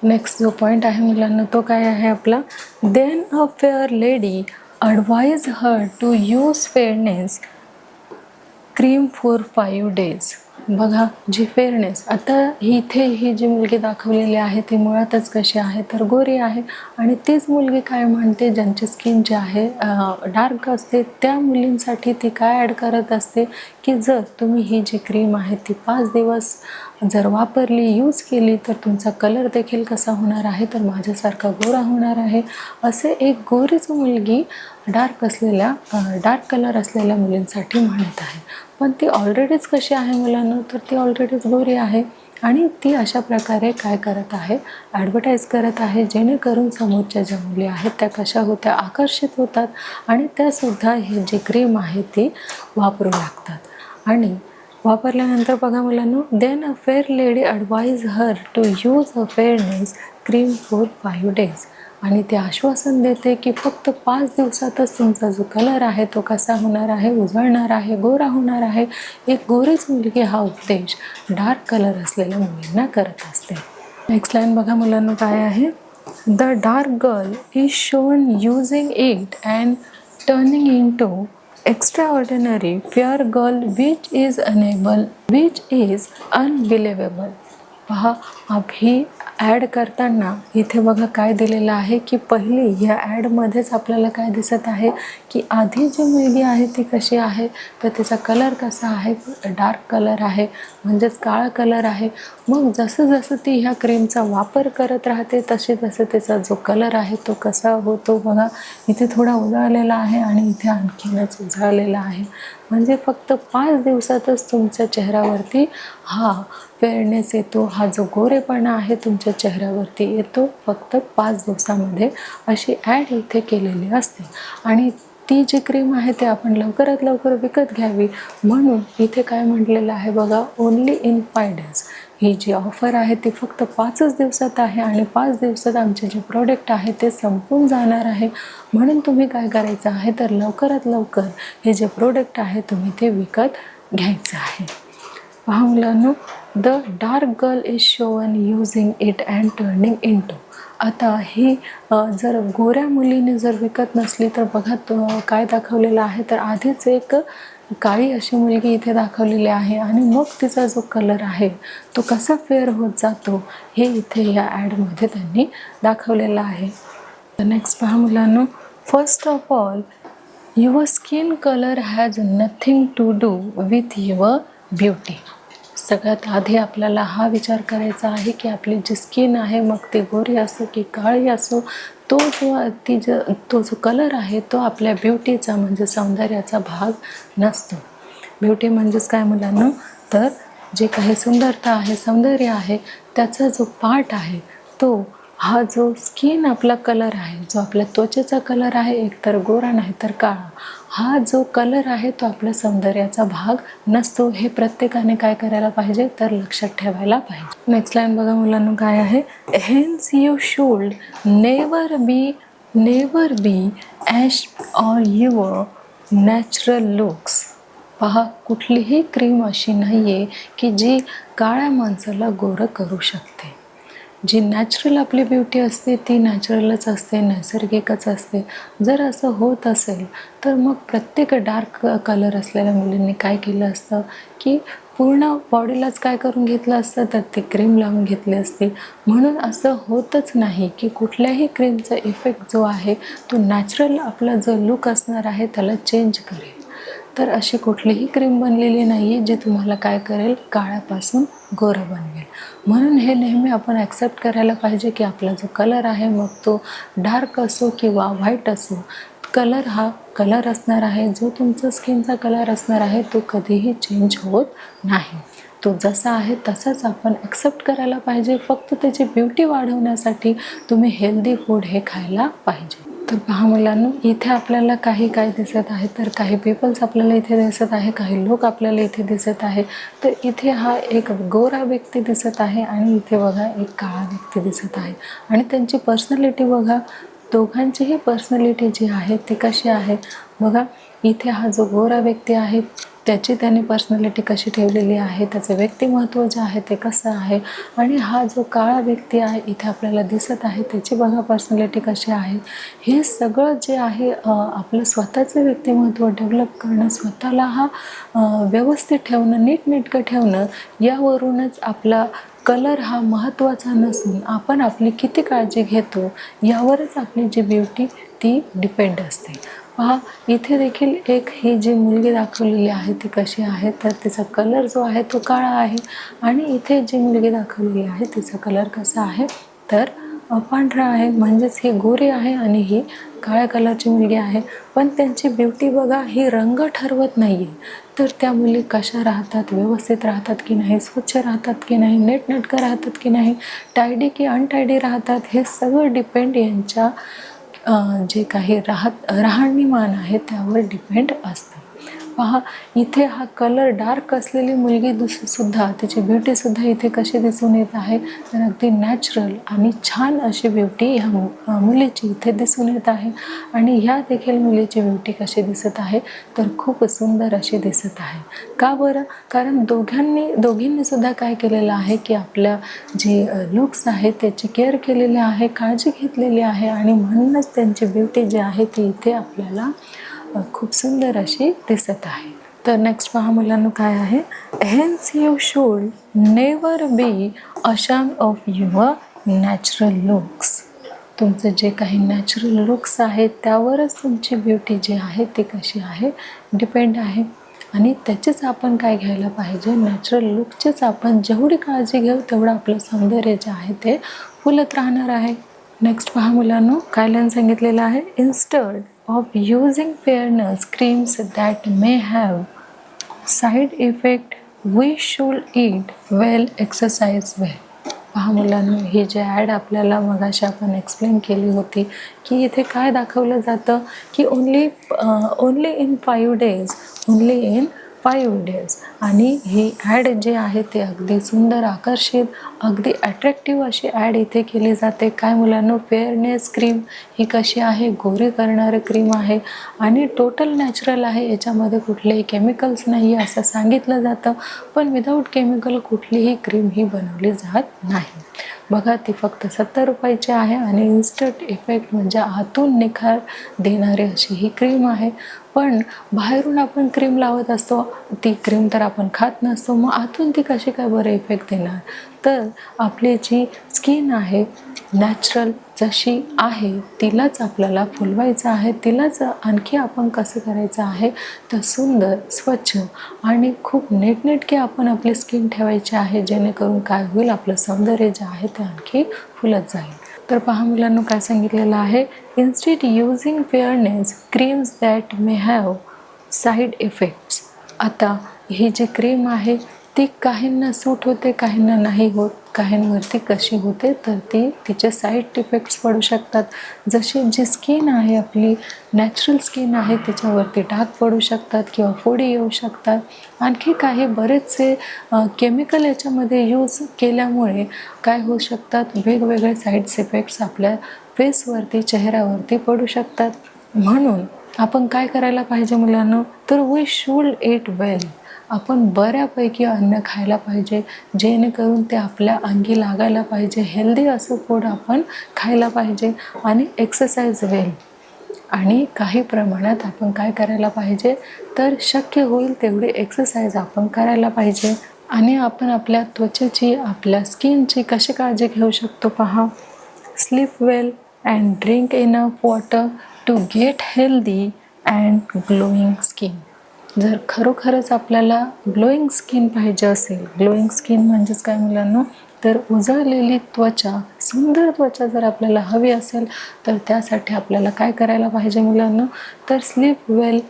Next जो point आहे मुलांना तो काय आहे आपला, then a fair lady advise her to use fairness cream for 5 days. बघा, जी फेअरनेस आता इथे ही जी मुलगी दाखवलेली आहे ती मुळातच कशी आहे तर गोरी आहे, आणि तीच मुलगी काय म्हणते ज्यांची स्किन जी आहे डार्क असते त्या मुलींसाठी ती काय ॲड करत असते की जर तुम्ही ही जी क्रीम आहे ती 5 दिवस जर वापरली, यूज केली तर तुमचा कलर देखील कसा होणार आहे तर माझ्यासारखा गोरा होणार आहे. असे एक गोरीच मुलगी डार्क कलर असलेल्या मुलींसाठी म्हणत आहे. पण ती ऑलरेडीच कशी आहे मुलांना तर ती ऑलरेडीच गोरी आहे, आणि ती अशा प्रकारे काय करत आहे, ॲडव्हर्टाईज करत आहे, जेणेकरून समोरच्या ज्या मुली आहेत त्या कशा होत्या, आकर्षित होतात आणि त्यासुद्धा ही जी क्रीम आहे ती वापरू लागतात. आणि वापरल्यानंतर बघा मुलांनो, then a fair lady advise her to use a fairness cream for 5 days. आणि ते आश्वासन देते की फक्त 5 दिवसातच तुमचा जो कलर आहे तो कसा होणार आहे, उजळणार आहे, गोरा होणार आहे. एक गोरीच मुलगी हा उपदेश डार्क कलर असलेल्या मुलींना करत असते. नेक्स्ट लाईन बघा मुलांना काय आहे, the dark girl is shown using it and turning into extraordinary fair girl which is unbelievable. पहा, ही ॲड करताना इथे बघा काय दिलेलं आहे की पहिली ह्या ॲडमध्येच आपल्याला काय दिसत आहे की आधी जी मुलगी आहे ती कशी आहे तर तिचा कलर कसा आहे, डार्क कलर आहे, म्हणजेच काळा कलर आहे. मग जसं जसं ती ह्या क्रीमचा वापर करत राहते तसे तिचा जो कलर आहे तो कसा होतो. बघा, इथे थोडा उजळलेला आहे आणि इथे आणखीनच उजळलेला आहे. म्हणजे फक्त 5 दिवसातच तुमच्या चेहऱ्यावरती हा फेअरनेस येतो, हा जो गोरेपणा आहे तुमच्या चेहऱ्यावरती येतो फक्त 5 दिवसामध्ये, अशी ॲड इथे केलेली असते. आणि ती जी क्रीम आहे ते आपण लवकरात लवकर विकत घ्यावी म्हणून इथे काय म्हटलेलं आहे बघा, ओन्ली इन 5 days. ही जी ऑफर आहे ती फक्त 5च दिवसात आहे आणि 5 दिवसात आमचे जे प्रोडक्ट आहे ते संपून जाणार आहे. म्हणून तुम्ही काय करायचं आहे तर लवकरात लवकर हे जे प्रोडक्ट आहे तुम्ही ते विकत घ्यायचं आहे. पहा मुलांनो, the dark girl is shown using it and turning into. आता ही जर गोऱ्या मुलीने जर विकत नसली तर बघा काय दाखवलेलं आहे तर आधीच एक काळी अशी मुलगी इथे दाखवलेली आहे आणि मग तिचा जो कलर आहे तो कसा फेअर होत जातो हे इथे या ॲडमध्ये त्यांनी दाखवलेलं आहे. नेक्स्ट पहा मुलांनो, first of all your skin colour has nothing to do with your beauty. सगळ्यात आधी आपल्याला हा विचार करायचा आहे की आपली जी स्किन आहे मग ती गोरी असो की काळी असो, तो जो कलर आहे तो आपल्या ब्युटीचा म्हणजे सौंदर्याचा भाग नसतो. ब्युटी म्हणजेच काय मुलांना तर जे काही सुंदरता आहे, सौंदर्य आहे त्याचा जो पार्ट आहे तो हा जो स्किन आपला कलर आहे, जो आपल्या त्वचेचा कलर आहे, एकतर गोरा नाही तर काळा, हा जो कलर आहे तो आपल्या सौंदर्याचा भाग नसतो. हे प्रत्येकाने काय करायला पाहिजे तर लक्षात ठेवायला पाहिजे. नेक्स्ट लाईन बघा मुलांना काय आहे, hence you should never be ash or your natural looks. पहा, कुठलीही क्रीम अशी नाही आहे की जी काळ्या माणसाला गोरं करू शकते. जी नॅचरल आपली ब्युटी असते ती नॅचरलच असते, नैसर्गिकच असते. जर असं होत असेल तर मग प्रत्येक डार्क कलर असलेल्या मुलींनी काय केलं असतं की पूर्ण बॉडीलाच काय करून घेतलं असतं तर ती क्रीम लावून घेतली असती. म्हणून असं होतच नाही की कुठल्याही क्रीमचा इफेक्ट जो आहे तो नॅचरल आपला जो लुक असणार आहे त्याला चेंज करेल. तर अशी कुठलीही क्रीम बनलेली नाही आहे जी तुम्हाला काय करेल, काळ्यापासून गोरं बनवेल. म्हणून हे नेहमी आपण ॲक्सेप्ट करायला पाहिजे की आपला जो कलर आहे मग तो डार्क असो किंवा व्हाईट असो, कलर हा कलर असणार आहे. जो तुमचा स्किनचा कलर असणार आहे तो कधीही चेंज होत नाही. तो जसा आहे तसाच आपण ॲक्सेप्ट करायला पाहिजे. फक्त त्याची ब्युटी वाढवण्यासाठी तुम्ही हेल्दी फूड हे खायला पाहिजे. तर पहा मुलांनो, इथे आपल्याला काय दिसत आहे तर काही पीपल्स आपल्याला इथे दिसत आहे, काही लोक आपल्याला इथे दिसत आहे. तर इथे हा एक गोरा व्यक्ती दिसत आहे आणि इथे बघा एक काळा व्यक्ती दिसत आहे आणि त्यांची पर्सनॅलिटी बघा, दोघांचीही पर्सनॅलिटी जी आहे ती कशी आहे बघा. इथे हा जो गोरा व्यक्ती आहे त्याची त्याने पर्सनॅलिटी कशी ठेवलेली आहे, त्याचं व्यक्तिमत्व जे आहे ते कसं आहे, आणि हा जो काळा व्यक्ती आहे इथे आपल्याला दिसत आहे त्याची बघा पर्सनॅलिटी कशी आहे. हे सगळं जे आहे आपलं स्वतःचं व्यक्तिमत्व डेव्हलप करणं, स्वतःला हा व्यवस्थित ठेवणं, नीटनेटकं ठेवणं, यावरूनच आपला कलर हा महत्त्वाचा नसून आपण आपली किती काळजी घेतो यावरच आपली जी ब्युटी ती डिपेंड असते. पहा इथे देखील एक ही जी मुलगी दाखवलेली आहे ती कशी आहे, तर तिचा कलर जो आहे तो काळा आहे, आणि इथे जी मुलगी दाखवलेली आहे तिचा कलर कसा आहे तर पांढरा आहे. म्हणजेच ही गोरी आहे आणि ही काळ्या कलरची मुलगी आहे. पण त्यांची ब्युटी बघा, ही रंग ठरवत नाही आहे, तर त्या मुली कशा राहतात, व्यवस्थित राहतात की नाही, स्वच्छ राहतात की नाही, नीटनेटकं राहतात की नाही, टायडी की अनटायडी राहतात, हे सगळं डिपेंड यांच्या जे काही राहणीमान आहे त्यावर डिपेंड असतं. पहा इथे हा कलर डार्क असलेली मुलगी सुद्धा तिची ब्युटीसुद्धा इथे कशी दिसून येत आहे तर अगदी नॅचरल आणि छान अशी ब्युटी ह्या मुलीची इथे दिसून येत आहे. आणि ह्या देखील मुलीची ब्युटी कशी दिसत आहे तर खूप सुंदर अशी दिसत आहे. का बरं? कारण दोघींनी सुद्धा काय केलेलं आहे की आपल्या जे लुक्स आहेत त्याची केअर केलेली आहे, काळजी घेतलेली आहे, आणि म्हणूनच त्यांची ब्युटी जी आहे ती इथे आपल्याला खूप सुंदर अशी दिसत आहे. तर नेक्स्ट पहा मुलांनो काय आहे, hence you should never be ashamed of your natural looks. तुमचं जे काही नॅचरल लुक्स आहेत त्यावरच तुमची ब्युटी जी आहे ती कशी आहे डिपेंड आहे. आणि त्याचीच आपण काय घ्यायला पाहिजे, नॅचरल लुकचीच आपण जेवढी काळजी घेऊ तेवढं आपलं सौंदर्य जे आहे ते फुलत राहणार आहे. नेक्स्ट पहा मुलांनो काय लाईन सांगितलेलं आहे, instead of using fairness creams that may have side effect, we should eat well, exercise well. पहा मुलांनो, ही जी ॲड आपल्याला मगाशी आपण एक्सप्लेन केली होती की इथे काय दाखवलं जातं की ओनली इन 5 days, आणि ही ॲड जी आहे ते अगदी सुंदर, आकर्षित, अगदी अट्रॅक्टिव्ह अशी ॲड इथे केली जाते. काय मुलांनो, फेअरनेस क्रीम ही कशी आहे, गोरी करणारं क्रीम आहे आणि टोटल नॅचरल आहे, याच्यामध्ये कुठलेही केमिकल्स नाही आहे असं सांगितलं जातं. पण विदाऊट केमिकल कुठलीही क्रीम ही बनवली जात नाही. बघा ती फक्त 70 रुपयाची आहे आणि इन्स्टंट इफेक्ट म्हणजे आतून निखार देणारी अशी ही क्रीम आहे. पण बाहेरून आपण क्रीम लावत असतो, ती क्रीम तर आपण खात नसतो, मग आतून ती कशी काय बरं इफेक्ट देणार. तर आपली जी स्किन आहे नॅचरल जशी आहे तिलाच आपल्याला फुलवायचं आहे, तिलाच आणखी आपण कसं करायचं आहे तर सुंदर, स्वच्छ आणि खूप नीटनेटके आपण आपली स्किन ठेवायची आहे, जेणेकरून काय होईल, आपलं सौंदर्य जे आहे ते आणखी फुलत जाईल. तर पहा मुलांनो काय सांगितलेलं आहे, instead using fairness creams that may have side effects. आता ही जी क्रीम आहे ती काहींना सूट होते, काहींना नाही होत. काहींवरती कशी होते तर तिचे साईड इफेक्ट्स पडू शकतात. जशी जी स्किन आहे आपली नॅचरल स्किन आहे त्याच्यावरती डाग पडू शकतात किंवा फोडी येऊ शकतात. आणखी काही बरेचसे केमिकल याच्यामध्ये यूज केल्यामुळे काय होऊ शकतात, वेगवेगळे साईड्स इफेक्ट्स आपल्या फेसवरती, चेहऱ्यावरती पडू शकतात. म्हणून आपण काय करायला पाहिजे मुलांनो, तर वी शूड ईट वेल. आपण बऱ्यापैकी अन्न खायला पाहिजे, जेणेकरून ते आपल्या अंगी लागायला पाहिजे. हेल्दी असं फूड आपण खायला पाहिजे आणि एक्सरसाइज वेल. आणि काही प्रमाणात आपण काय करायला पाहिजे तर शक्य होईल तेवढी एक्सरसाइज आपण करायला पाहिजे. आणि आपण आपल्या त्वचेची, आपल्या स्किनची कशी काळजी घेऊ शकतो पहा, sleep well and drink enough water to get healthy and glowing skin. जर खरोखरच आपल्याला ग्लोईंग स्किन पाहिजे असेल, ग्लोईंग स्किन म्हणजेच काय मुलांनो, तर उजळलेली त्वचा, सुंदर त्वचा जर आपल्याला हवी असेल तर त्यासाठी आपल्याला काय करायला पाहिजे मुलांनो, तर स्लीप वेल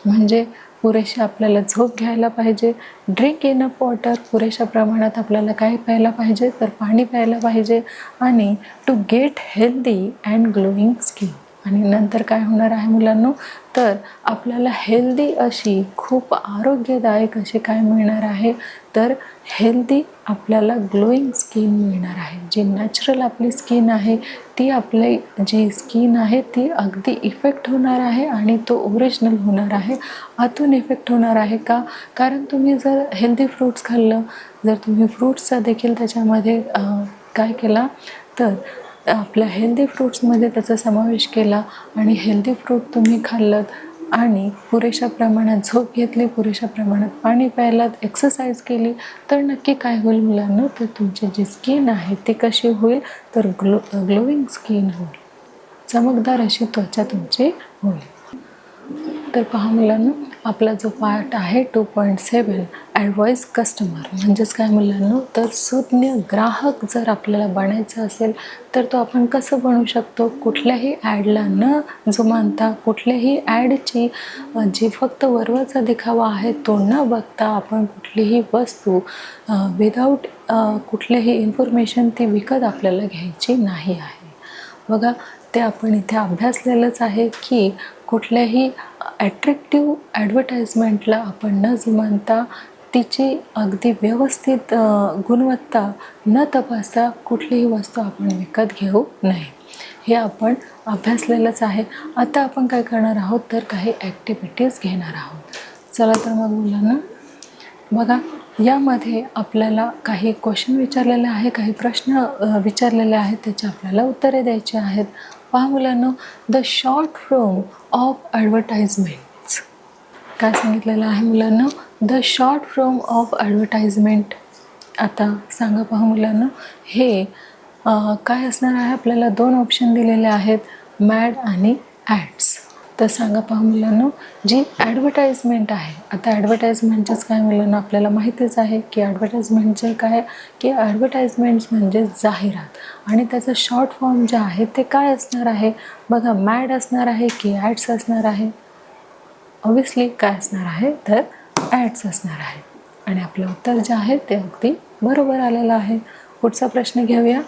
म्हणजे पुरेशी आपल्याला झोप घ्यायला पाहिजे. ड्रिंक इनफ वॉटर, पुरेशा प्रमाणात आपल्याला काय प्यायला पाहिजे तर पाणी प्यायला पाहिजे. आणि to get healthy and glowing skin, आणि नंतर काय होणार आहे मुलांनो, तर आपल्याला हेल्दी अशी खूप आरोग्यदायक अशी काय मिळणार आहे, तर हेल्दी आपल्याला ग्लोईंग स्किन मिळणार आहे. जी नॅचरल आपली स्किन आहे ती आपली जी स्किन आहे ती अगदी इफेक्ट होणार आहे आणि तो ओरिजिनल होणार आहे. आतून इफेक्ट होणार आहे का, कारण तुम्ही जर हेल्दी फ्रूट्स खाल्लं, जर तुम्ही फ्रूट्सचा देखील त्याच्यामध्ये काय केला तर आपल्या हेल्दी फ्रूट्समध्ये त्याचा समावेश केला आणि हेल्दी फ्रूट तुम्ही खाल्लं आणि पुरेशा प्रमाणात झोप घेतली, पुरेशा प्रमाणात पाणी प्यायलात, एक्सरसाइज केली, तर नक्की काय होईल मुलांना, तर तुमची जी स्किन आहे ती कशी होईल, तर ग्लोईंग स्किन होईल, चमकदार अशी त्वचा तुमची होईल. तर पहा मुलांनो, आपला जो पार्ट आहे 2.7 ॲडवाईस कस्टमर म्हणजेच काय मुलांनो, तर सुज्ञ ग्राहक जर आपल्याला बनायचं असेल तर तो आपण कसं बनवू शकतो. कुठल्याही ॲडला न जुमानता, कुठल्याही ॲडची जी फक्त वरवरचा दिखावा आहे तो न बघता आपण कुठलीही वस्तू विदाऊट कुठलेही इन्फॉर्मेशन ती विकत आपल्याला घ्यायची नाही आहे. बघा, ते आपण इथे अभ्यासलेलंच आहे की कुठल्याही ॲट्रॅक्टिव्ह ॲडव्हर्टाइजमेंटला आपण न जुमानता तिची अगदी व्यवस्थित गुणवत्ता न तपासता कुठलीही वस्तू आपण विकत घेऊ नये. हे आपण अभ्यासलेलंच आहे. आता आपण काय करणार आहोत, तर काही ॲक्टिव्हिटीज घेणार आहोत. चला तर मग मुलांना बघा, यामध्ये आपल्याला काही क्वेश्चन विचारलेले आहे, काही प्रश्न विचारलेले आहेत, त्याची आपल्याला उत्तरे द्यायची आहेत. पहा मुलांनो, the short form of advertisements काय सांगितलेलं आहे मुलांनो, the short form of advertisement. आता सांगा पहा मुलांनो, हे काय असणार आहे. आपल्याला 2 ऑप्शन दिलेले आहेत, मॅड आणि ॲड्स. तर सांगा पहा मुलांनो, जी ॲडव्हर्टाइजमेंट आहे, आता ॲडव्हर्टाइजमेंटच काय मुलांना आपल्याला माहितीच आहे की ॲडव्हर्टाइजमेंटचे काय, की ॲडव्हर्टाइजमेंट्स म्हणजे जाहिरात, आणि त्याचं शॉर्ट फॉर्म जे आहे ते काय असणार आहे. बघा, मॅड असणार आहे की ॲड्स असणार आहे. ऑब्वियसली काय असणार आहे, तर ॲड्स असणार आहे. आणि आपलं उत्तर जे आहे ते अगदी बरोबर आलेलं आहे. पुढचा प्रश्न घेऊया.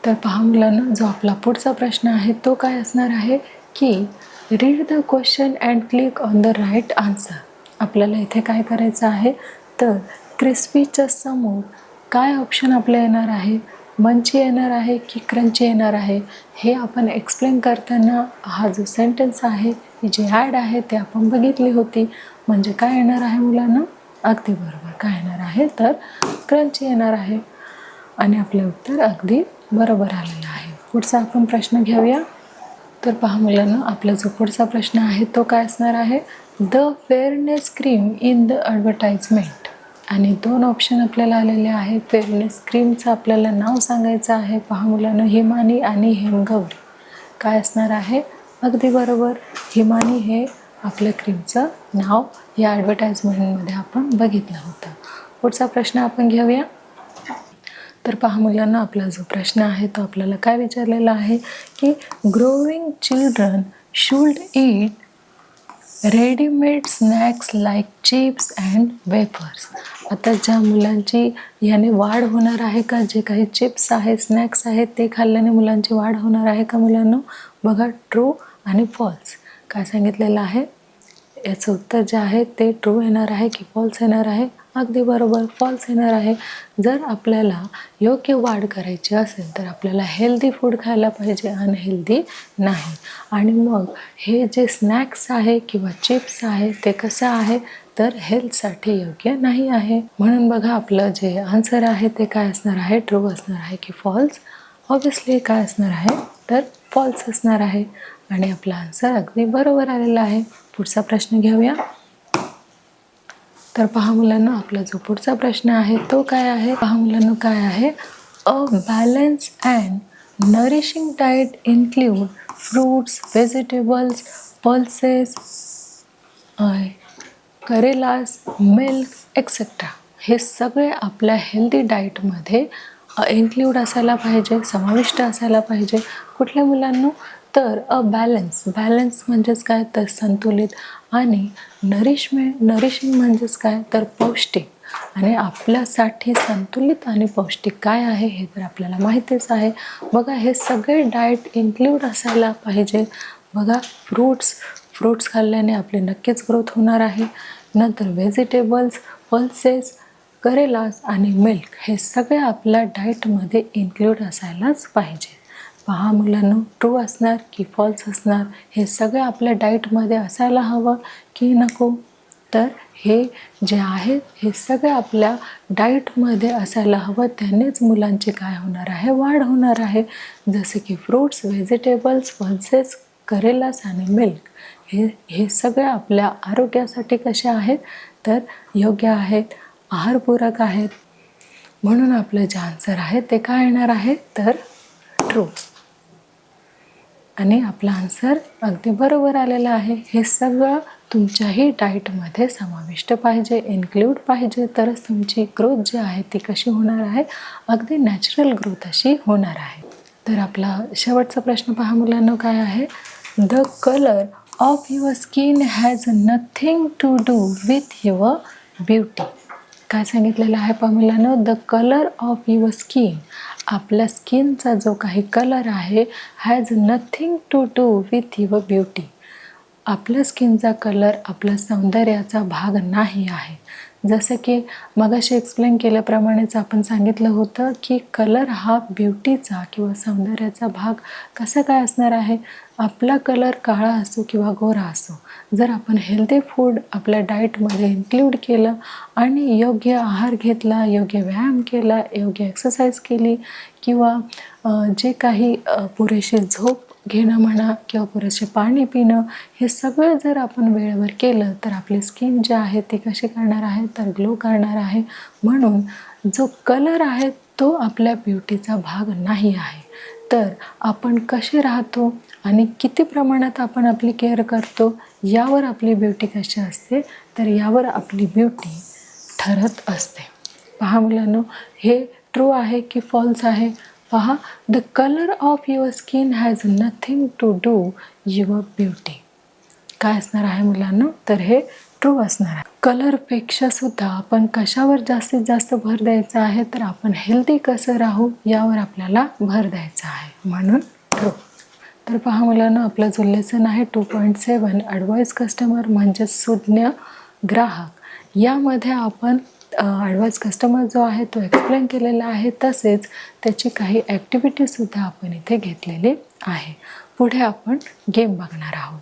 तर पहा मुलांना, जो आपला पुढचा प्रश्न आहे तो काय असणार आहे की read the question and click on the right answer. आपल्याला इथे काय करायचं आहे, तर क्रिस्पीच्या समोर काय ऑप्शन आपलं येणार आहे, मंची येणार आहे की क्रंची येणार आहे, हे आपण एक्सप्लेन करताना हा जो सेंटेन्स आहे, ही जी ॲड आहे ते आपण बघितली होती. म्हणजे काय येणार आहे मुलांना, अगदी बरोबर काय येणार आहे, तर क्रंची येणार आहे. आणि आपलं उत्तर अगदी बरोबर आलेलं आहे. पुढचा आपण प्रश्न घेऊया. तर पहा मुलांना, आपला जो पुढचा प्रश्न आहे तो काय असणार आहे, the fairness cream in the advertisement. आणि 2 ऑप्शन आपल्याला आलेले आहे. फेअरनेस क्रीमचं आपल्याला नाव सांगायचं आहे. पहा मुलांना, हिमानी आणि हेमगौरी. काय असणार आहे, अगदी बरोबर, हिमानी हे आपल्या क्रीमचं नाव या ॲडव्हर्टाइजमेंटमध्ये आपण बघितलं होतं. पुढचा प्रश्न आपण घेऊया. तर पहा मुलांना, आपला जो प्रश्न आहे तो आपल्याला काय विचारलेला आहे की growing children should eat readymade snacks like chips and wafers. आता ज्या मुलांची याने वाढ होणार आहे का, जे काही चिप्स आहेत, स्नॅक्स आहेत, ते खाल्ल्याने मुलांची वाढ होणार आहे का मुलांना. बघा, ट्रू आणि फॉल्स. काय सांगितलेलं आहे, याचं उत्तर जे आहे ते ट्रू येणार आहे की फॉल्स येणार आहे. अगदी बरोबर, फॉल्स येणार आहे. जर आपल्याला योग्य वाढ करायची असेल तर आपल्याला हेल्दी फूड खायला पाहिजे, अनहेल्दी नाही. आणि मग हे जे स्नॅक्स आहे किंवा चिप्स आहे ते कसं आहे, तर हेल्थसाठी योग्य नाही आहे. म्हणून बघा, आपलं जे आन्सर आहे ते काय असणार आहे, ट्रू असणार आहे की फॉल्स. ऑब्वियसली काय असणार आहे, तर फॉल्स असणार आहे. आणि आपला आन्सर अगदी बरोबर आलेला आहे. पुढचा प्रश्न घेऊया. तर पहा मुलांना, आपला जो पुढचा प्रश्न आहे तो काय आहे. पहा मुलांना, काय आहे, a balance and nourishing diet include fruits, vegetables, pulses, करेलास, मिल्क एक्सेट्रा. हे सगळे आपल्या हेल्दी डाएटमध्ये इन्क्ल्यूड असायला पाहिजे, समाविष्ट असायला पाहिजे. कुठल्या मुलांना, तर बॅलन्स म्हणजेच काय, तर संतुलित. आणि नरिशिंग म्हणजेच काय, तर पौष्टिक. आणि आपल्यासाठी संतुलित आणि पौष्टिक काय आहे हे तर आपल्याला माहितीच आहे. बघा हे सगळे डाएट इन्क्लूड असायला पाहिजे. बघा फ्रूट्स खाल्ल्याने आपली नक्कीच ग्रोथ होणार आहे. नंतर व्हेजिटेबल्स, पल्सेस, करेलास आणि मिल्क हे सगळे आपल्या डाएटमध्ये इन्क्लूड असायलाच पाहिजे. पहा मुलांनो, ट्रू असणार की फॉल्स असणार हे सगळं आपल्या डाएटमध्ये असायला हवं की नको. तर हे जे आहे हे सगळं आपल्या डाएटमध्ये असायला हवं. त्यानेच मुलांची काय होणार आहे, वाढ होणार आहे. जसे की फ्रूट्स, व्हेजिटेबल्स, पल्सेस, करेलास आणि मिल्क हे सगळं आपल्या आरोग्यासाठी कसे आहेत तर योग्य आहेत, आहारपूरक आहेत. म्हणून आपलं जे आन्सर आहे ते काय येणार आहे तर ट्रू. आणि आपला आन्सर अगदी बरोबर आलेला आहे. हे सगळं तुमच्याही डाएटमध्ये समाविष्ट पाहिजे, इन्क्लूड पाहिजे, तरच तुमची ग्रोथ जी आहे ती कशी होणार आहे, अगदी नॅचरल ग्रोथ अशी होणार आहे. तर आपला शेवटचा प्रश्न पहा मुलांनो काय आहे. The colour of your skin has nothing to do with your beauty. काय सांगितलेलं आहे पहा मुलांनो, the colour of your skin, आपल्या स्किनचा जो काही कलर आहे, has nothing to do with your beauty. आपल्या स्किनचा कलर आपल्या सौंदर्याचा भाग नाही आहे. जसं की मगाशी एक्सप्लेन केल्याप्रमाणेच आपण सांगितलं होतं की कलर हा ब्युटीचा किंवा सौंदर्याचा भाग कसा काय असणार आहे. आपला कलर काळा असो किंवा गोरा असो, जर आपण हेल्दी फूड आपल्या डाएटमध्ये इन्क्लूड केलं आणि योग्य आहार घेतला, योग्य व्यायाम केला, योग्य एक्सरसाइज केली किंवा जे काही पुरेशी झोप घेणं म्हणा किंवा पुरेसे पाणी पिणं, हे सगळं जर आपण वेळेवर केलं तर आपली स्किन जी आहे ती कशी करणार आहे तर ग्लो करणार आहे. म्हणून जो कलर आहे तो आपल्या ब्युटीचा भाग नाही आहे. तर आपण कसे राहतो आणि किती प्रमाणात आपण आपली केअर करतो यावर आपली ब्युटी कशी असते तर यावर आपली ब्युटी ठरत असते. पहा मुलांनो, हे ट्रू आहे की फॉल्स आहे. पहा, the colour of your skin has nothing to do your beauty. काय असणार आहे मुलांनो तर हे ट्रू असणार आहे. कलरपेक्षा सुद्धा आपण कशावर जास्तीत जास्त भर द्यायचा आहे तर आपण हेल्दी कसं राहू यावर आपल्याला भर द्यायचा आहे. म्हणून ट्रू. तर पहा मुलांनो, आपलं जो लेसन आहे 2.7 ॲडवाईस कस्टमर म्हणजे सुज्ञ ग्राहक, यामध्ये आपण ॲडवाईस कस्टमर जो आहे तो एक्सप्लेन केलेला आहे. तसेच त्याची काही ॲक्टिव्हिटीसुद्धा आपण इथे घेतलेली आहे. पुढे आपण गेम बघणार आहोत.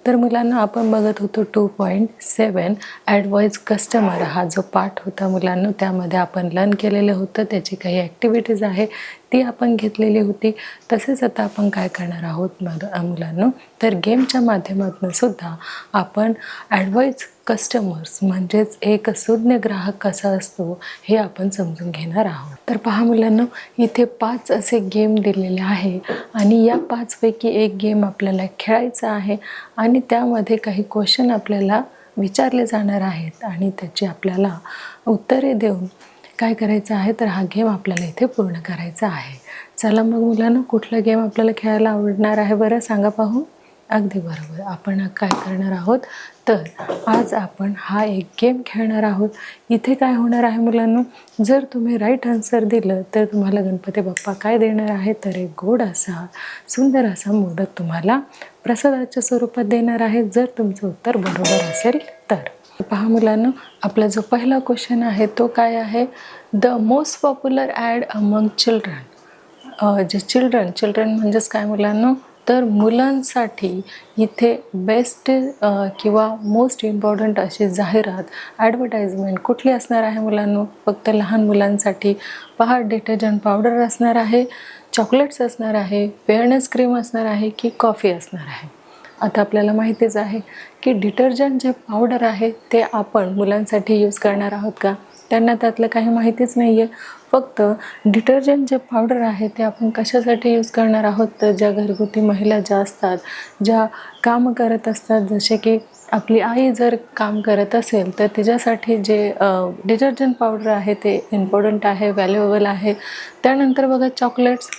तर मुलांना आपण बघत होतो 2.7 ॲडवाईस कस्टमर हा जो पाठ होता मुलांना, त्यामध्ये आपण लर्न केलेलं होतं. त्याची काही ॲक्टिव्हिटीज आहे ती आपण घेतलेली होती. तसेच आता आपण काय करणार आहोत मुलांना तर गेमच्या माध्यमातून सुद्धा आपण ॲडवाईस कस्टमर्स म्हणजेच एक सुज्ञ ग्राहक कसा असतो हे आपण समजून घेणार आहोत. तर पहा मुलांना, इथे 5 असे गेम दिलेले आहे आणि या 5पैकी एक गेम आपल्याला खेळायचा आहे आणि त्यामध्ये काही क्वेश्चन आपल्याला विचारले जाणार आहेत आणि त्याची आपल्याला उत्तरे देऊन काय करायचं आहे तर हा गेम आपल्याला इथे पूर्ण करायचा आहे. चला मग मुलांना, कुठला गेम आपल्याला खेळायला आवडणार आहे बरं सांगा पाहू. अगदी बरोबर, आपण काय करणार आहोत तर आज आपण हा एक गेम खेळणार आहोत. इथे काय होणार आहे मुलांना, जर तुम्ही राईट आन्सर दिलं तर तुम्हाला गणपती बाप्पा काय देणार आहे तर एक गोड असा सुंदर असा मोदक तुम्हाला प्रसादाच्या स्वरूपात देणार आहे, जर तुमचं उत्तर बरोबर असेल तर. पहा मुलांना, आपला जो पहिला क्वेश्चन आहे तो काय आहे. The most popular ad among children. जे चिल्ड्रन म्हणजेच काय मुलांना तर मुलांसाठी इथे बेस्ट किंवा मोस्ट इम्पॉर्टंट अशी जाहिरात ॲडव्हर्टाइजमेंट कुठली असणार आहे मुलांना, फक्त लहान मुलांसाठी. पहा, डिटर्जंट पावडर असणार आहे, चॉकलेट्स असणार आहे, फेअरनेस क्रीम असणार आहे की कॉफी असणार आहे. आता आपल्याला माहितीच आहे की डिटर्जंट जे पावडर आहे ते आपण मुलांसाठी यूज करणार आहोत का, त्यांना त्यातलं काही माहितीच नाही आहे. फक्त डिटर्जंट जे पावडर आहे ते आपण कशासाठी यूज करणार आहोत तर ज्या घरगुती महिला ज्या असतात, ज्या कामं करत असतात, जसे की आपली आई जर काम करत असेल तर तिच्यासाठी जे डिटर्जंट पावडर आहे ते इम्पॉर्टंट आहे, व्हॅल्युएबल आहे. त्यानंतर बघा चॉकलेट्स,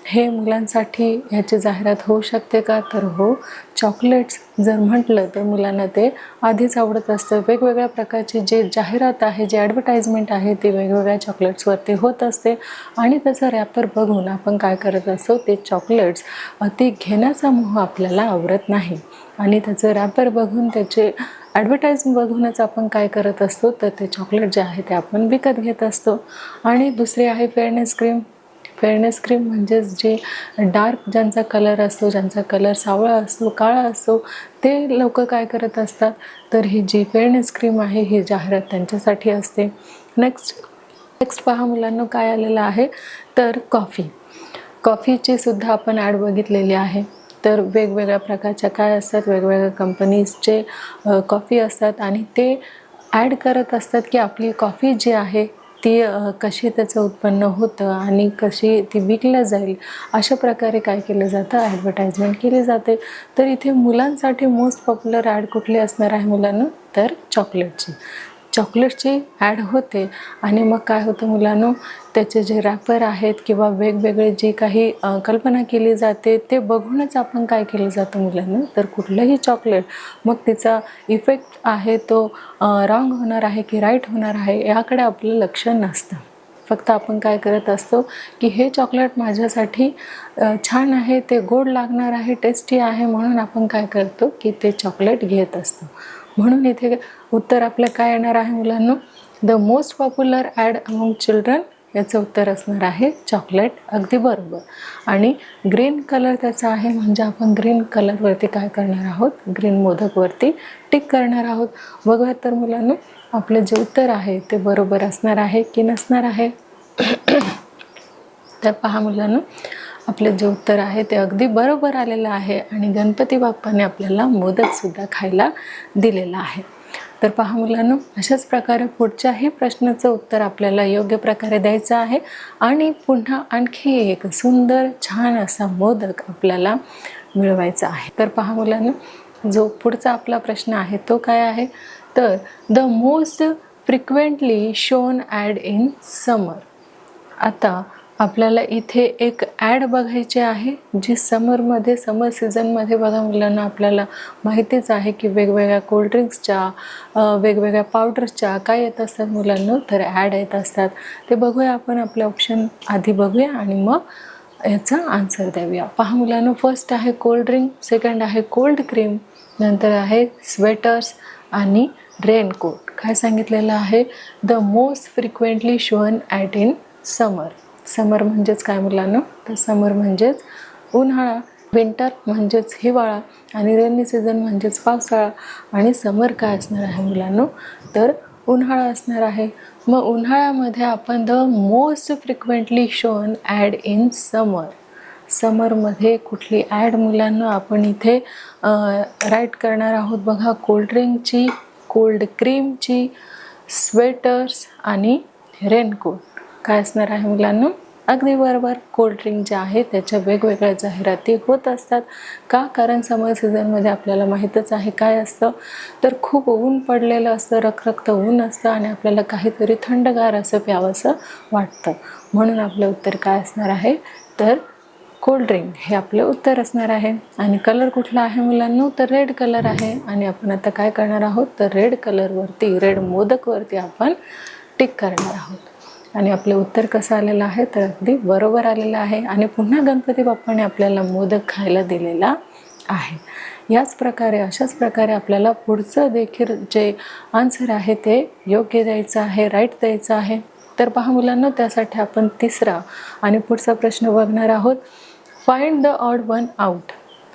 हे मुलांसाठी ह्याची जाहिरात होऊ शकते का? तर हो. चॉकलेट्स जर म्हटलं तर मुलांना ते आधीच आवडत असतं. वेगवेगळ्या प्रकारची जे जाहिरात आहे, जे ॲडव्हर्टाइजमेंट आहे ते वेगवेगळ्या चॉकलेट्सवरती होत असते आणि त्याचा रॅपर बघून आपण काय करत असतो, ते चॉकलेट्स ते घेण्याचा मोह आपल्याला आवरत नाही आणि त्याचं रॅपर बघून, त्याचे ॲडव्हर्टाईज बघूनच आपण काय करत असतो, तर ते चॉकलेट जे आहे ते आपण विकत घेत असतो. आणि दुसरी आहे फेअरनेस क्रीम. फेअरनेस क्रीम म्हणजेच जे डार्क ज्यांचा कलर असतो, ज्यांचा कलर सावळा असतो, काळा असतो, ते लोक काय करत असतात, तर ही जी फेअरनेस क्रीम आहे ही जाहिरात त्यांच्यासाठी असते. नेक्स्ट पहा मुलांना काय आलेलं आहे, तर कॉफीची सुद्धा आपण ॲड बघितलेली आहे. तर वेगवेगळ्या प्रकारच्या काय असतात, वेगवेगळ्या कंपनीजचे कॉफी असतात आणि ते ॲड करत असतात की आपली कॉफी जी आहे ती कशी त्याचं उत्पन्न होतं आणि कशी ती विकल्या जाईल, अशा प्रकारे काय केलं जातं, ॲडव्हर्टाइजमेंट केली जाते. तर इथे मुलांसाठी मोस्ट पॉप्युलर ॲड कुठली असणार आहे मुलांना, तर चॉकलेटची ॲड होते आणि मग काय होतं मुलांनो, त्याचे जे रॅपर आहेत किंवा वेगवेगळे जी काही कल्पना केली जाते ते बघूनच आपण काय केलं जातं मुलांना, तर कुठलंही चॉकलेट मग तिचा इफेक्ट आहे तो रॉंग होणार आहे की राईट होणार आहे याकडे आपलं लक्ष नसतं. फक्त आपण काय करत असतो की हे चॉकलेट माझ्यासाठी छान आहे, ते गोड लागणार आहे, टेस्टी आहे, म्हणून आपण काय करतो की ते चॉकलेट घेत असतो. म्हणून इथे उत्तर आपलं काय येणार आहे मुलांनो, the most popular ad among children, याचं उत्तर असणार आहे चॉकलेट. अगदी बरोबर. आणि ग्रीन कलर त्याचा आहे म्हणजे आपण ग्रीन कलरवरती काय करणार आहोत, ग्रीन मोदकवरती टिक करणार आहोत. बघूयात तर मुलांनो आपलं जे उत्तर आहे ते बरोबर असणार आहे की नसणार आहे. तर पहा मुलांनो, आपलं जे उत्तर आहे ते अगदी बरोबर आलेलं आहे आणि गणपती बाप्पाने आपल्याला मोदकसुद्धा खायला दिलेलं आहे. तर पहा मुलांनो, अशाच प्रकारे पुढच्याही प्रश्नाचं उत्तर आपल्याला योग्य प्रकारे द्यायचं आहे आणि पुन्हा आणखी एक सुंदर छान असा मोदक आपल्याला मिळवायचा आहे. तर पहा मुलांनो, जो पुढचा आपला प्रश्न आहे तो काय आहे, तर the most frequently shown ad in summer. आता आपल्याला इथे एक ॲड बघायची आहे जी समर सीझनमध्ये बघा मुलांना आपल्याला माहितीच आहे की वेगवेगळ्या कोल्ड्रिंक्सच्या वेगवेगळ्या पावडर्सच्या काय येत असतात मुलांना, तर ॲड येत असतात. ते बघूया आपण, आपले ऑप्शन आधी बघूया आणि मग याचा आन्सर द्यावूया. पहा मुलांना, फर्स्ट आहे कोल्ड्रिंक, सेकंड आहे कोल्ड क्रीम, नंतर आहे स्वेटर्स आणि रेनकोट. काय सांगितलेलं आहे, the most frequently shown at in summer. Summer म्हणजेच काय मुलांना, तर समर म्हणजेच उन्हाळा, विंटर म्हणजेच हिवाळा आणि रेनी सीझन म्हणजेच पावसाळा आणि समर काय असणार आहे मुलांना, तर उन्हाळा असणार आहे. मग उन्हाळ्यामध्ये आपण the most frequently shown ad in summer, समरमध्ये कुठली ॲड मुलांना आपण इथे राईट करणार आहोत. बघा, कोल्ड्रिंकची, कोल्ड क्रीमची, स्वेटर्स आणि रेनकोट. काय असणार आहे मुलांना, अगदी बरोबर, कोल्ड्रिंक जे आहे त्याच्या वेगवेगळ्या जाहिराती होत असतात. का, कारण समर सीझनमध्ये आपल्याला माहीतच आहे काय असतं, तर खूप ऊन पडलेलं असतं, रखरखतं ऊन असतं आणि आपल्याला काहीतरी थंडगार असं प्यावंसं वाटतं. म्हणून आपलं उत्तर काय असणार आहे, तर कोल्ड्रिंक हे आपलं उत्तर असणार आहे. आणि कलर कुठला आहे मुलांना, तर रेड कलर आहे आणि आपण आता काय करणार आहोत, तर रेड कलरवरती, रेड मोदकवरती आपण टिक करणार आहोत. आणि आपलं उत्तर कसं आलेलं आहे, तर अगदी बरोबर आलेलं आहे आणि पुन्हा गणपती बाप्पाने आपल्याला मोदक खायला दिलेला आहे. अशाच प्रकारे आपल्याला पुढचं देखील जे आन्सर आहे ते योग्य द्यायचं आहे, राईट द्यायचं आहे. तर पहा मुलांना, त्यासाठी आपण तिसरा आणि पुढचा प्रश्न बघणार आहोत. Find the odd one out.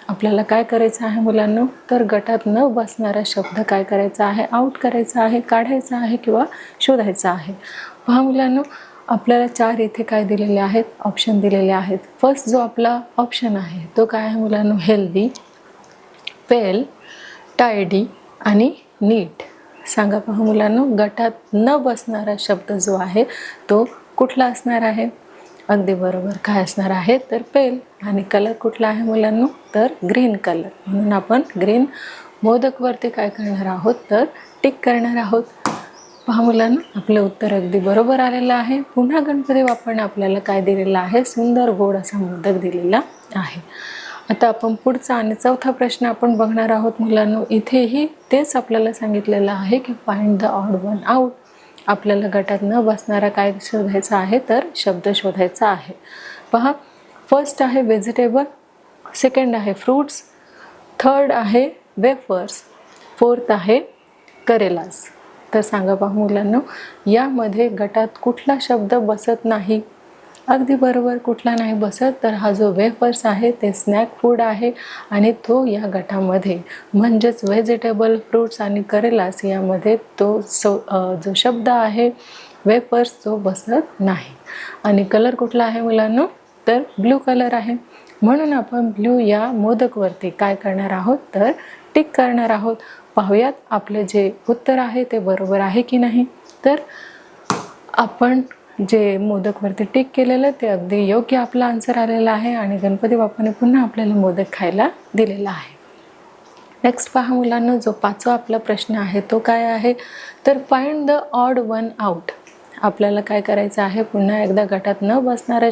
आपल्याला काय करायचं आहे मुलांना, तर गटात न बसणारा शब्द काय करायचा आहे, आउट करायचा आहे, काढायचा आहे किंवा शोधायचा आहे. पहा मुलांना, आपल्याला 4 इथे काय दिलेले आहेत, ऑप्शन दिलेले आहेत. फर्स्ट जो आपला ऑप्शन आहे तो काय आहे मुलांना, हेल्दी, पेल, टायडी आणि नीट. सांगा पहा मुलांना, गटात न बसणारा शब्द जो आहे तो कुठला असणार आहे. अगदी बरोबर, काय असणार आहे, तर पेल. आणि कलर कुठला आहे मुलांना, तर ग्रीन कलर. म्हणून आपण ग्रीन मोदकवरती काय करणार आहोत, तर टिक करणार आहोत. पहा मुलांना, आपलं उत्तर अगदी बरोबर आलेलं आहे. पुन्हा गणपती बाप्पाने आपल्याला काय दिलेलं आहे, सुंदर गोड असा मोदक दिलेला आहे. आता आपण पुढचा आणि चौथा प्रश्न आपण बघणार आहोत मुलांनो. इथेही तेच आपल्याला सांगितलेलं आहे की find the odd one out. आपल्याला गटात न बसणारा काय शोधायचा आहे, तर शब्द शोधायचा आहे. पहा, फर्स्ट आहे व्हेजिटेबल, सेकंड आहे फ्रूट्स, थर्ड आहे वेफर्स, फोर्थ आहे करेलास. तर सांगा पहा मुलांनो, यामध्ये गटात कुठला शब्द बसत नाही? अगदी बरोबर, कुठला नाही बसत, तर हा जो वेफर्स आहे ते स्नॅक फूड आहे आणि तो या गटामध्ये म्हणजेच व्हेजिटेबल, फ्रूट्स आणि करेलास यामध्ये तो जो शब्द आहे वेफर्स तो बसत नाही. आणि कलर कुठला आहे मुलांनो, तर ब्लू कलर आहे. म्हणून आपण ब्लू या मोदकवरती काय करणार आहोत, तर टिक करणार आहोत. पाहूयात आपलं जे उत्तर आहे ते बरोबर आहे की नाही. तर आपण जे मोदकवरती टिक केलेलं ते अगदी योग्य आपला आन्सर आलेला आहे आणि गणपती बाप्पाने पुन्हा आपल्याला मोदक खायला दिलेला आहे. नेक्स्ट पहा मुलांना, जो पाचवा आपला प्रश्न आहे तो काय आहे, तर find the odd one out. आपल्याला काय करायचं आहे, पुन्हा एकदा गटात न बसणारा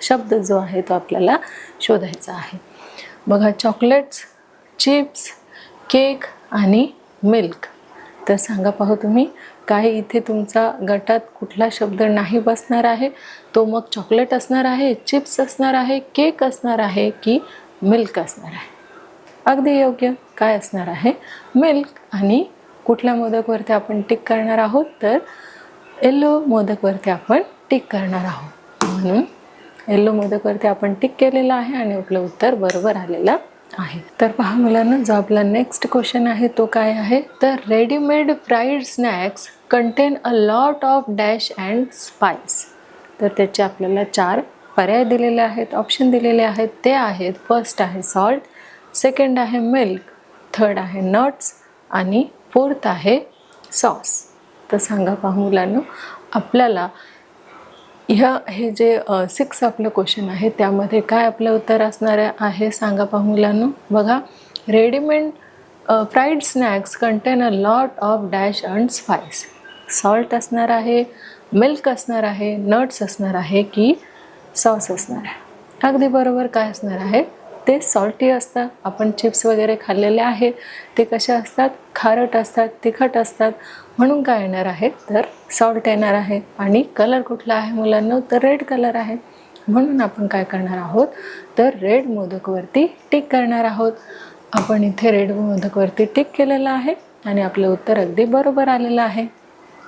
शब्द जो आहे तो आपल्याला शोधायचा आहे. बघा, चॉकलेट्स, चिप्स, केक आणि मिल्क. तर सांगा पाहू तुम्ही, काय इथे तुमचा गटात कुठला शब्द नाही बसणार आहे? तो मग चॉकलेट असणार आहे, चिप्स असणार आहे, केक असणार आहे की मिल्क असणार आहे? अगदी योग्य, काय असणार आहे, मिल्क. आणि कुठल्या मोदकवरती आपण टिक करणार आहोत, तर येलो मोदकवरती आपण टिक करणार आहोत. म्हणून येलो मोदकवरती आपण टिक केलेलं आहे आणि आपलं उत्तर बरोबर आलेलं आहे. तर पहा मुलांना, जो आपला नेक्स्ट क्वेश्चन आहे तो काय आहे, तर readymade fried snacks contain a lot of dash and spice. तर त्याचे आपल्याला 4 पर्याय दिलेले आहेत, ऑप्शन दिलेले आहेत. ते आहेत, फर्स्ट आहे सॉल्ट, सेकंड आहे मिल्क, थर्ड आहे नट्स आणि फोर्थ आहे सॉस. तर सांगा पहा मुलांनो, आपल्याला हे जे 6 आपलं क्वेश्चन आहे त्यामध्ये काय आपलं उत्तर असणार आहे, सांगा पहा मुलांनो. बघा, readymade fried snacks contain a lot of dash and spice. Salt असणार आहे, मिल्क असणार आहे, नट्स असणार आहे की सॉस असणार आहे? अगदी बरोबर, काय असणार आहे, ते सॉल्टी असतात. आपण चिप्स वगैरे खाल्लेले आहे, ते कसे असतात, खारट असतात, तिखट असतात. म्हणून काय येणार आहे, तर सॉल्ट येणार आहे. आणि कलर कुठला आहे मुलांना, तर रेड कलर आहे. म्हणून आपण काय करणार आहोत, तर रेड मोदकवरती टिक करणार आहोत. आपण इथे रेड मोदकवरती टिक केलेलं आहे आणि आपलं उत्तर अगदी बरोबर आलेलं आहे.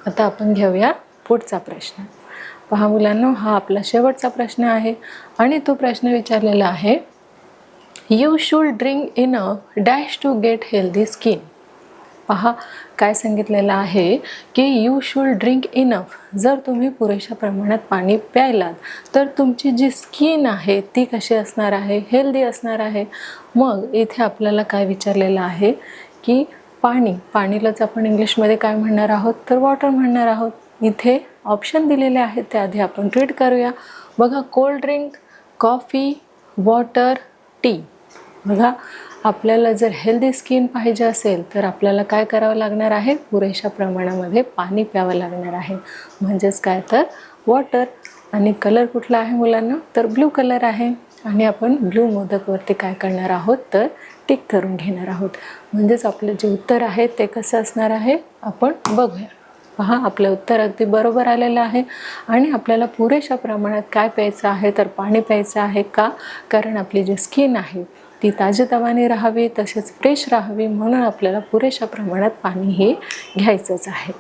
आता आपण घेऊया पुढचा प्रश्न. पहा मुलांनो, हा आपला शेवटचा प्रश्न आहे आणि तो प्रश्न विचारलेला आहे, you should drink enough dash to get healthy skin. पहा, काय सांगितलेलं आहे की यू शूड ड्रिंक इनफ. जर तुम्ही पुरेशा प्रमाणात पाणी प्यायलात तर तुमची जी स्किन आहे ती कशी असणार आहे, हेल्दी असणार आहे. मग इथे आपल्याला काय विचारलेलं आहे की पाणीलाच आपण इंग्लिशमध्ये काय म्हणणार आहोत, तर वॉटर म्हणणार आहोत. इथे ऑप्शन दिलेले आहेत, ते आधी आपण रीड करूया. बघा, cold drink, coffee, water, T. बघा, आपल्याला जर हेल्दी स्किन पाहिजे असेल तर आपल्याला काय करावं लागणार आहे, पुरेशा प्रमाणामध्ये पाणी प्यावं लागणार आहे. म्हणजेच काय, तर वॉटर. आणि कलर कुठला आहे मुलांना, तर ब्लू कलर आहे. आणि आपण ब्लू मोदकवरती काय करणार आहोत, तर टिक करून घेणार आहोत. म्हणजेच आपलं जे उत्तर आहे ते कसं असणार आहे, आपण बघूया. पहा, आपलं उत्तर अगदी बरोबर आलेलं आहे. आणि आपल्याला पुरेशा प्रमाणात काय प्यायचं आहे, तर पाणी प्यायचं आहे. का, कारण आपली जी स्किन आहे ती ताजीतवानी राहावी, तसेच फ्रेश राहावी. म्हणून आपल्याला पुरेशा प्रमाणात पाणी हे घ्यायचंच आहे.